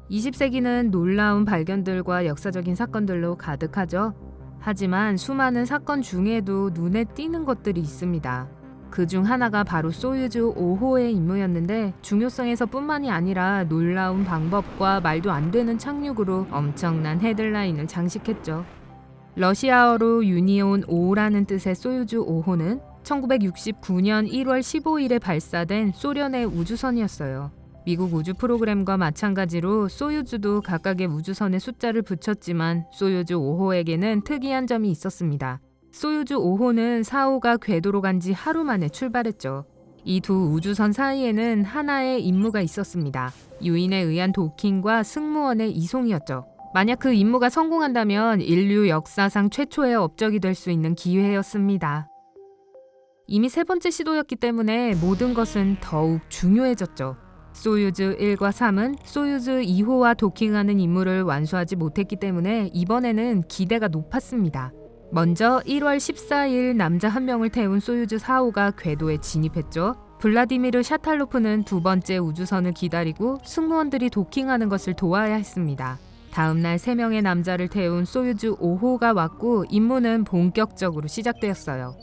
20세기는 놀라운 발견들과 역사적인 사건들로 가득하죠. 하지만 수많은 사건 중에도 눈에 띄는 것들이 있습니다. 그중 하나가 바로 소유즈 5호의 임무였는데 중요성에서 뿐만이 아니라 놀라운 방법과 말도 안 되는 착륙으로 엄청난 헤드라인을 장식했죠. 러시아어로 유니온 5라는 뜻의 소유즈 5호는 1969년 1월 15일에 발사된 소련의 우주선이었어요. 미국 우주 프로그램과 마찬가지로 소유즈도 각각의 우주선에 숫자를 붙였지만 소유즈 5호에게는 특이한 점이 있었습니다. 소유즈 5호는 4호가 궤도로 간 지 하루 만에 출발했죠. 이 두 우주선 사이에는 하나의 임무가 있었습니다. 유인에 의한 도킹과 승무원의 이송이었죠. 만약 그 임무가 성공한다면 인류 역사상 최초의 업적이 될 수 있는 기회였습니다. 이미 세 번째 시도였기 때문에 모든 것은 더욱 중요해졌죠. 소유즈 1과 3은 소유즈 2호와 도킹하는 임무를 완수하지 못했기 때문에 이번에는 기대가 높았습니다. 먼저 1월 14일 남자 한 명을 태운 소유즈 4호가 궤도에 진입했죠. 블라디미르 샤탈로프는 두 번째 우주선을 기다리고 승무원들이 도킹하는 것을 도와야 했습니다. 다음 날 3명의 남자를 태운 소유즈 5호가 왔고 임무는 본격적으로 시작되었어요.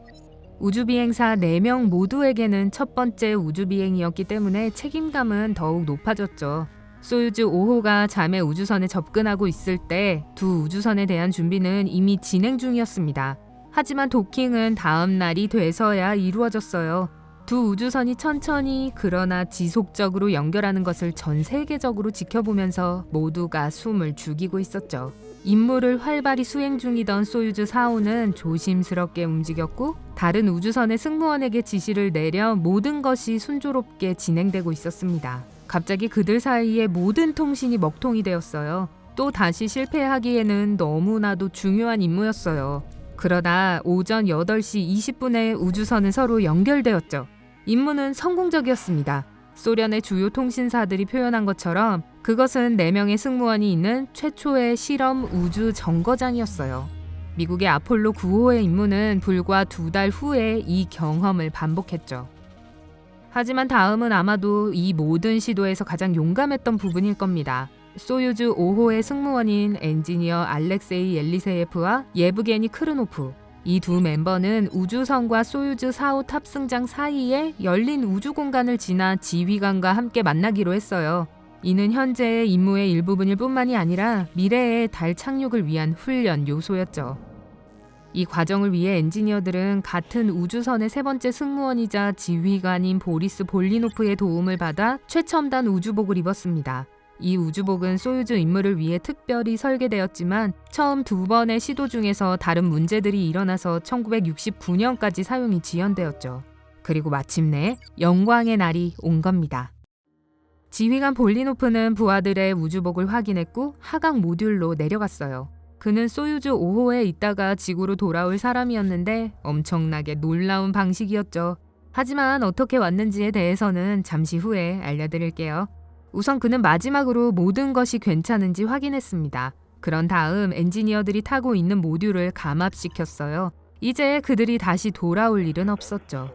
우주비행사 4명 모두에게는 첫 번째 우주비행이었기 때문에 책임감은 더욱 높아졌죠. 소유즈 5호가 잠에 우주선에 접근하고 있을 때 두 우주선에 대한 준비는 이미 진행 중이었습니다. 하지만 도킹은 다음 날이 돼서야 이루어졌어요. 두 우주선이 천천히 그러나 지속적으로 연결하는 것을 전 세계적으로 지켜보면서 모두가 숨을 죽이고 있었죠. 임무를 활발히 수행 중이던 소유즈 4호는 조심스럽게 움직였고 다른 우주선의 승무원에게 지시를 내려 모든 것이 순조롭게 진행되고 있었습니다. 갑자기 그들 사이에 모든 통신이 먹통이 되었어요. 또 다시 실패하기에는 너무나도 중요한 임무였어요. 그러다 오전 8시 20분에 우주선은 서로 연결되었죠. 임무는 성공적이었습니다. 소련의 주요 통신사들이 표현한 것처럼 그것은 4명의 승무원이 있는 최초의 실험 우주 정거장이었어요. 미국의 아폴로 9호의 임무는 불과 2달 후에 이 경험을 반복했죠. 하지만 다음은 아마도 이 모든 시도에서 가장 용감했던 부분일 겁니다. 소유즈 5호의 승무원인 엔지니어 알렉세이 옐리세예프와 예브게니 크르노프, 이 두 멤버는 우주선과 소유즈 4호 탑승장 사이에 열린 우주 공간을 지나 지휘관과 함께 만나기로 했어요. 이는 현재의 임무의 일부분일 뿐만이 아니라 미래의 달 착륙을 위한 훈련 요소였죠. 이 과정을 위해 엔지니어들은 같은 우주선의 세 번째 승무원이자 지휘관인 보리스 볼리노프의 도움을 받아 최첨단 우주복을 입었습니다. 이 우주복은 소유즈 임무를 위해 특별히 설계되었지만 처음 2번의 시도 중에서 다른 문제들이 일어나서 1969년까지 사용이 지연되었죠. 그리고 마침내 영광의 날이 온 겁니다. 지휘관 볼리노프는 부하들의 우주복을 확인했고 하강 모듈로 내려갔어요. 그는 소유즈 5호에 있다가 지구로 돌아올 사람이었는데 엄청나게 놀라운 방식이었죠. 하지만 어떻게 왔는지에 대해서는 잠시 후에 알려드릴게요. 우선 그는 마지막으로 모든 것이 괜찮은지 확인했습니다. 그런 다음 엔지니어들이 타고 있는 모듈을 감압시켰어요. 이제 그들이 다시 돌아올 일은 없었죠.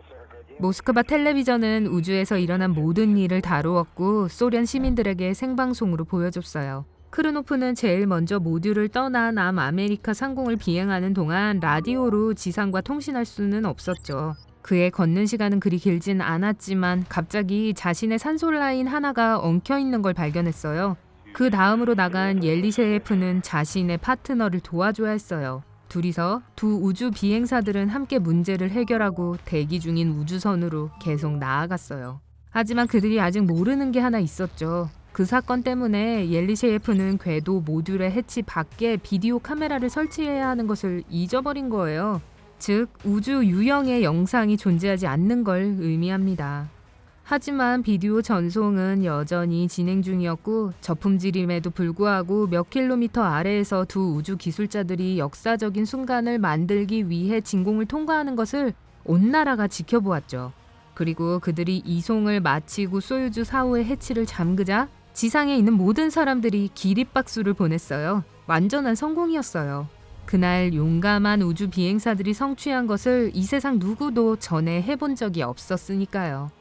모스크바 텔레비전은 우주에서 일어난 모든 일을 다루었고 소련 시민들에게 생방송으로 보여줬어요. 크르노프는 제일 먼저 모듈을 떠나 남아메리카 상공을 비행하는 동안 라디오로 지상과 통신할 수는 없었죠. 그의 걷는 시간은 그리 길진 않았지만 갑자기 자신의 산소 라인 하나가 엉켜있는 걸 발견했어요. 그 다음으로 나간 옐리세예프는 자신의 파트너를 도와줘야 했어요. 둘이서 두 우주 비행사들은 함께 문제를 해결하고 대기 중인 우주선으로 계속 나아갔어요. 하지만 그들이 아직 모르는 게 하나 있었죠. 그 사건 때문에 옐리세예프는 궤도 모듈의 해치 밖에 비디오 카메라를 설치해야 하는 것을 잊어버린 거예요. 즉, 우주 유형의 영상이 존재하지 않는 걸 의미합니다. 하지만 비디오 전송은 여전히 진행 중이었고 저품질임에도 불구하고 몇 킬로미터 아래에서 두 우주 기술자들이 역사적인 순간을 만들기 위해 진공을 통과하는 것을 온 나라가 지켜보았죠. 그리고 그들이 이송을 마치고 소유즈 4호의 해치를 잠그자 지상에 있는 모든 사람들이 기립박수를 보냈어요. 완전한 성공이었어요. 그날 용감한 우주 비행사들이 성취한 것을 이 세상 누구도 전에 해본 적이 없었으니까요.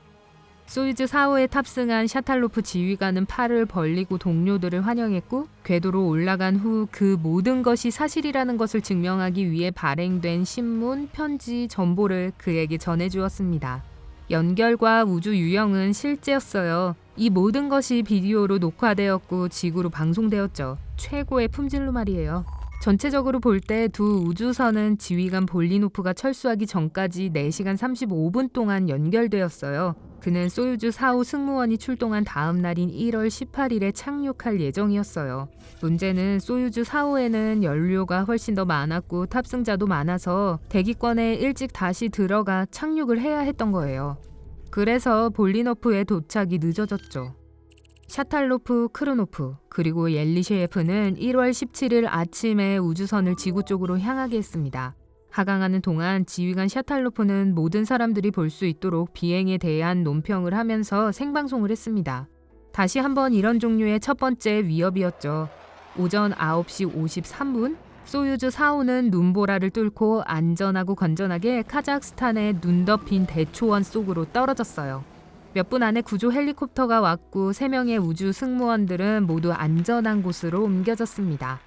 소유즈 4호에 탑승한 샤탈로프 지휘관은 팔을 벌리고 동료들을 환영했고, 궤도로 올라간 후 그 모든 것이 사실이라는 것을 증명하기 위해 발행된 신문, 편지, 전보를 그에게 전해주었습니다. 연결과 우주 유영은 실제였어요. 이 모든 것이 비디오로 녹화되었고 지구로 방송되었죠. 최고의 품질로 말이에요. 전체적으로 볼 때 두 우주선은 지휘관 볼리노프가 철수하기 전까지 4시간 35분 동안 연결되었어요. 그는 소유즈 4호 승무원이 출동한 다음 날인 1월 18일에 착륙할 예정이었어요. 문제는 소유즈 4호에는 연료가 훨씬 더 많았고 탑승자도 많아서 대기권에 일찍 다시 들어가 착륙을 해야 했던 거예요. 그래서 볼리노프의 도착이 늦어졌죠. 샤탈로프, 크르노프, 그리고 옐리셰예프는 1월 17일 아침에 우주선을 지구 쪽으로 향하게 했습니다. 하강하는 동안 지휘관 샤탈로프는 모든 사람들이 볼 수 있도록 비행에 대한 논평을 하면서 생방송을 했습니다. 다시 한번 이런 종류의 첫 번째 위협이었죠. 오전 9시 53분, 소유즈 4호는 눈보라를 뚫고 안전하고 건전하게 카자흐스탄의 눈 덮인 대초원 속으로 떨어졌어요. 몇 분 안에 구조 헬리콥터가 왔고 3명의 우주 승무원들은 모두 안전한 곳으로 옮겨졌습니다.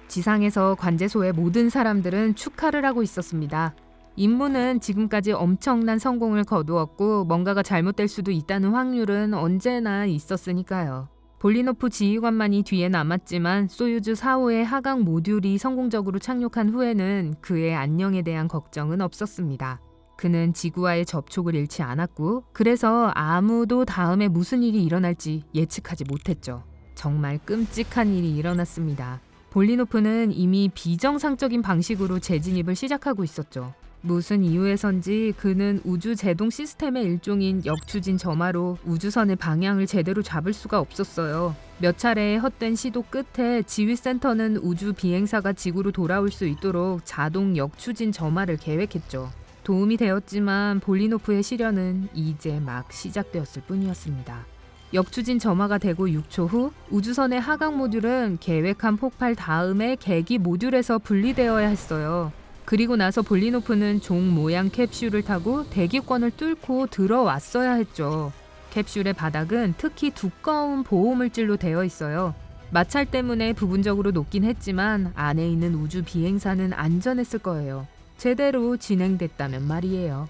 지상에서 관제소의 모든 사람들은 축하를 하고 있었습니다. 임무는 지금까지 엄청난 성공을 거두었고 뭔가가 잘못될 수도 있다는 확률은 언제나 있었으니까요. 볼리노프 지휘관만이 뒤에 남았지만 소유즈 4호의 하강 모듈이 성공적으로 착륙한 후에는 그의 안녕에 대한 걱정은 없었습니다. 그는 지구와의 접촉을 잃지 않았고 그래서 아무도 다음에 무슨 일이 일어날지 예측하지 못했죠. 정말 끔찍한 일이 일어났습니다. 볼리노프는 이미 비정상적인 방식으로 재진입을 시작하고 있었죠. 무슨 이유에선지 그는 우주 제동 시스템의 일종인 역추진 점화로 우주선의 방향을 제대로 잡을 수가 없었어요. 몇 차례의 헛된 시도 끝에 지휘센터는 우주 비행사가 지구로 돌아올 수 있도록 자동 역추진 점화를 계획했죠. 도움이 되었지만 볼리노프의 시련은 이제 막 시작되었을 뿐이었습니다. 역추진 점화가 되고 6초 후 우주선의 하강 모듈은 계획한 폭발 다음에 계기 모듈에서 분리되어야 했어요. 그리고 나서 볼리노프는 종 모양 캡슐을 타고 대기권을 뚫고 들어왔어야 했죠. 캡슐의 바닥은 특히 두꺼운 보호물질로 되어 있어요. 마찰 때문에 부분적으로 녹긴 했지만 안에 있는 우주 비행사는 안전했을 거예요. 제대로 진행됐다면 말이에요.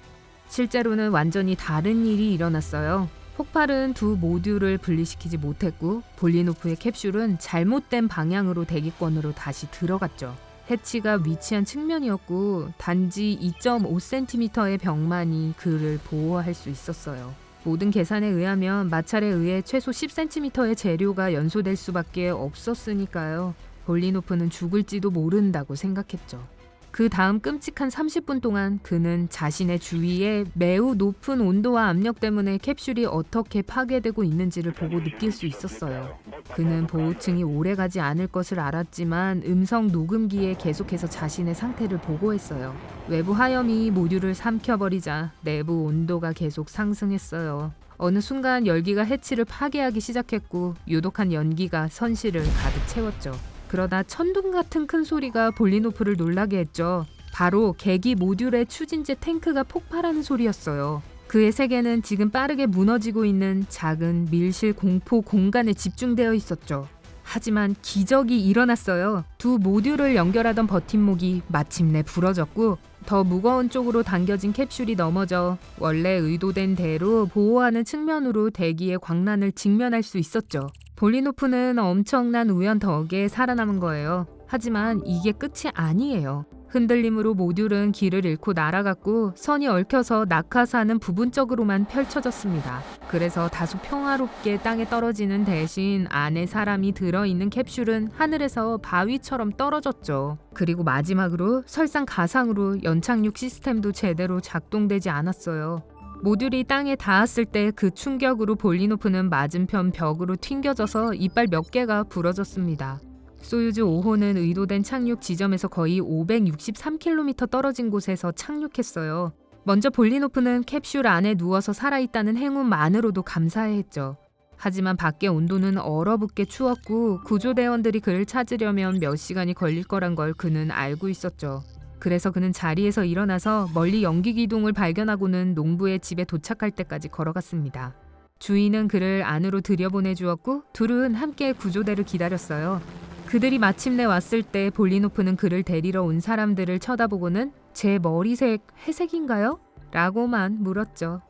실제로는 완전히 다른 일이 일어났어요. 폭발은 두 모듈을 분리시키지 못했고 볼리노프의 캡슐은 잘못된 방향으로 대기권으로 다시 들어갔죠. 해치가 위치한 측면이었고 단지 2.5cm의 벽만이 그를 보호할 수 있었어요. 모든 계산에 의하면 마찰에 의해 최소 10cm의 재료가 연소될 수밖에 없었으니까요. 볼리노프는 죽을지도 모른다고 생각했죠. 그 다음 끔찍한 30분 동안 그는 자신의 주위에 매우 높은 온도와 압력 때문에 캡슐이 어떻게 파괴되고 있는지를 보고 느낄 수 있었어요. 그는 보호층이 오래가지 않을 것을 알았지만 음성 녹음기에 계속해서 자신의 상태를 보고했어요. 외부 하염이 모듈을 삼켜버리자 내부 온도가 계속 상승했어요. 어느 순간 열기가 해치를 파괴하기 시작했고 유독한 연기가 선실을 가득 채웠죠. 그러다 천둥 같은 큰 소리가 볼리노프를 놀라게 했죠. 바로 계기 모듈의 추진제 탱크가 폭발하는 소리였어요. 그의 세계는 지금 빠르게 무너지고 있는 작은 밀실 공포 공간에 집중되어 있었죠. 하지만 기적이 일어났어요. 두 모듈을 연결하던 버팀목이 마침내 부러졌고 더 무거운 쪽으로 당겨진 캡슐이 넘어져 원래 의도된 대로 보호하는 측면으로 대기의 광란을 직면할 수 있었죠. 볼리노프는 엄청난 우연 덕에 살아남은 거예요. 하지만 이게 끝이 아니에요. 흔들림으로 모듈은 길을 잃고 날아갔고 선이 얽혀서 낙하사는 부분적으로만 펼쳐졌습니다. 그래서 다소 평화롭게 땅에 떨어지는 대신 안에 사람이 들어있는 캡슐은 하늘에서 바위처럼 떨어졌죠. 그리고 마지막으로 설상가상으로 연착륙 시스템도 제대로 작동되지 않았어요. 모듈이 땅에 닿았을 때 그 충격으로 볼리노프는 맞은편 벽으로 튕겨져서 이빨 몇 개가 부러졌습니다. 소유즈 5호는 의도된 착륙 지점에서 거의 563km 떨어진 곳에서 착륙했어요. 먼저 볼리노프는 캡슐 안에 누워서 살아있다는 행운만으로도 감사해했죠. 하지만 밖의 온도는 얼어붙게 추웠고 구조대원들이 그를 찾으려면 몇 시간이 걸릴 거란 걸 그는 알고 있었죠. 그래서 그는 자리에서 일어나서 멀리 연기 기둥을 발견하고는 농부의 집에 도착할 때까지 걸어갔습니다. 주인은 그를 안으로 들여보내주었고 둘은 함께 구조대를 기다렸어요. 그들이 마침내 왔을 때 볼리노프는 그를 데리러 온 사람들을 쳐다보고는 제 머리색 회색인가요? 라고만 물었죠.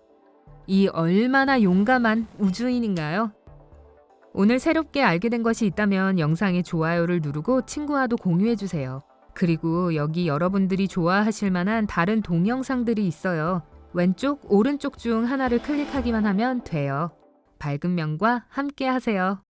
이 얼마나 용감한 우주인인가요? 오늘 새롭게 알게 된 것이 있다면 영상에 좋아요를 누르고 친구와도 공유해주세요. 그리고 여기 여러분들이 좋아하실 만한 다른 동영상들이 있어요. 왼쪽, 오른쪽 중 하나를 클릭하기만 하면 돼요. 밝은 면과 함께 하세요.